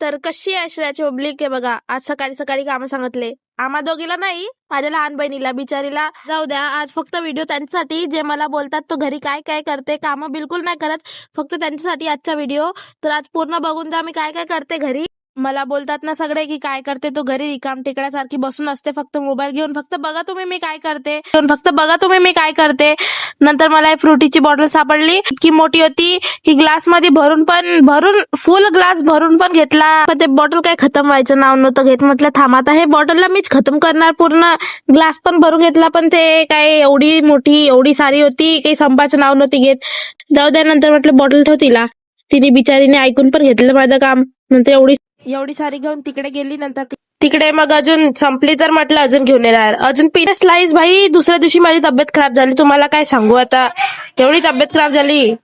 तर कशी आहे श्रेयाची पब्लिक आहे बघा. आज सकाळी सकाळी कामं सांगितले आम्हा दोघीला नाही, माझ्या लहान बहिणीला बिचारीला. जाऊ द्या, आज फक्त व्हिडिओ त्यांच्यासाठी जे मला बोलतात तो घरी काय काय करते, कामं बिलकुल नाही करत, फक्त त्यांच्यासाठी आजचा व्हिडिओ. तर आज पूर्ण बघून जा मी काय काय करते घरी. मला बोलतात ना सगळे की काय करते तो घरी, रिकाम टिकड्यासारखी बसून असते फक्त मोबाईल घेऊन. फक्त बघा तुम्ही मी काय करते. नंतर मला फ्रुटीची बॉटल सापडली, की मोठी होती की ग्लास मध्ये भरून फुल ग्लास भरून पण घेतला, पण ते बॉटल काय खतम व्हायचं नाव नव्हतं घेत. म्हटलं थांब आता हे बॉटलला मीच खतम करणार, पूर्ण ग्लास पण भरून घेतला, पण ते काय एवढी मोठी एवढी सारी होती, काही संपायचं नाव नव्हती घेत. जाऊ द्या, नंतर म्हटलं बॉटल ठेव तिला. तिने बिचारीने ऐकून पण घेतलं माझं काम. नंतर एवढी सारी घेऊन तिकडे गेली. नंतर तिकडे मग अजून संपली तर म्हटलं अजून घेऊन येणार. अजून पिणे स्लाइस भाई. दुसऱ्या दिवशी माझी तब्येत खराब झाली, तुम्हाला काय सांगू आता, एवढी तब्येत खराब झाली.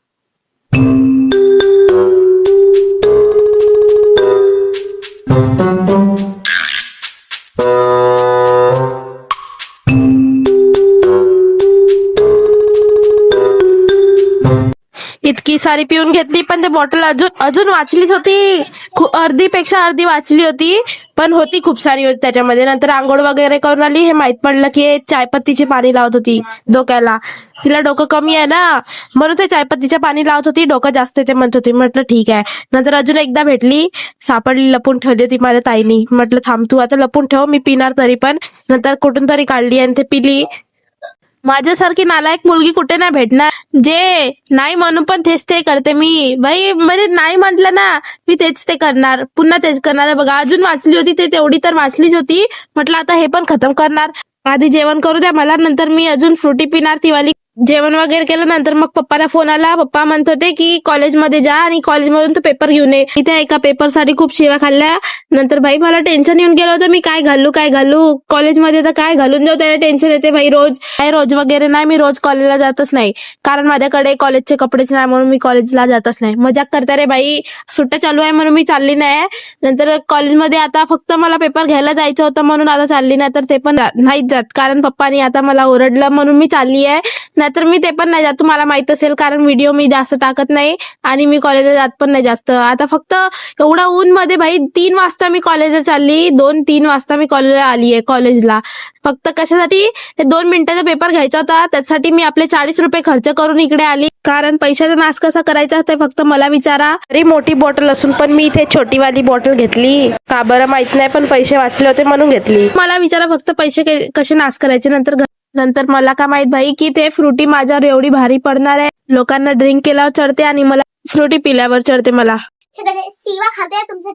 इतकी सारी पिऊन घेतली, पण ते बॉटल अजून वाचलीच होती. अर्धीपेक्षा अर्धी वाचली होती, पण होती खूप सारी होती त्याच्यामध्ये. नंतर आंघोळ वगैरे करून आली, हे माहित पडलं की चायपत्तीचे पाणी लावत होती डोक्याला. तिला डोकं कमी आहे ना, म्हणून ते चायपत्तीचे पाणी लावत होती. डोकं जास्त ते म्हणत होती. म्हटलं ठीक आहे. नंतर अजून एकदा भेटली, सापडली, लपून ठेवली होती माझ्या ताईनी. म्हटलं थांब तू आता लपून ठेव, मी पिणार तरी पण. नंतर कुठून तरी काढली आणि ते पिली. माझ्यासारखी नालायक मुलगी कुठे नाही भेटणार, जे नाही म्हणून पण तेच ते करते मी. भाई म्हणजे नाही म्हटलं ना मी तेच ते करणार, पुन्हा तेच करणार. बघा अजून वाचली होती, ते तेवढी तर वाचलीच होती. म्हटलं आता हे पण खतम करणार. आधी जेवण करू द्या मला, नंतर मी अजून फ्रुटी पिणार ती वाली. जेवण वगैरे केलं. नंतर मग पप्पाला फोन आला. पप्पा म्हणत होते की कॉलेजमध्ये जा आणि कॉलेजमधून तो पेपर घेऊन ये. इथे एका पेपरसाठी खूप शिव्या खाल्ल्या. नंतर भाई मला टेन्शन येऊन गेलं होतं, मी काय घालू कॉलेजमध्ये, तर काय घालून देऊ, त्याला टेन्शन येते भाई. रोज वगैरे नाही, मी रोज कॉलेजला जातच नाही, कारण माझ्याकडे कॉलेजचे कपडेच नाही, म्हणून मी कॉलेजला जातच नाही. मजाक करता रे बाई, सुट्ट्या चालू आहे म्हणून मी चालली नाही. नंतर कॉलेजमध्ये आता फक्त मला पेपर घ्यायला जायचं होतं म्हणून आता चालली, नाही तर ते पण नाहीच जात, कारण पप्पानी आता मला ओरडलं म्हणून मी चालली आहे. नाहीतर मी ते पण नाही जात, तुम्हाला माहित असेल, कारण व्हिडिओ मी जास्त टाकत नाही आणि मी कॉलेजला जात पण नाही जास्त. आता फक्त एवढा ऊन मध्ये भाई 3 वाजता मी कॉलेजला चालली, 2-3 वाजता मी कॉलेजला आली आहे कॉलेजला. फक्त कशासाठी, 2 मिनिटाचा पेपर घ्यायचा होता, त्यासाठी मी आपले 40 रुपये खर्च करून इकडे आली. कारण पैशाचा नाश कसा करायचा ते फक्त मला विचारा. अरे मोठी बॉटल असून पण मी इथे छोटीवाली बॉटल घेतली, का बरं माहित नाही, पण पैसे वाचले होते म्हणून घेतली. मला विचारा फक्त पैसे कसे नाश करायचे. नंतर मला का माहित भाई की ते फ्रुटी माझ्यावर एवढी भारी पडणार आहे. लोकांना ड्रिंक केल्यावर चढते आणि मला फ्रुटी पिल्यावर चढते. मला हे बघा, सीवा खाते तुमचे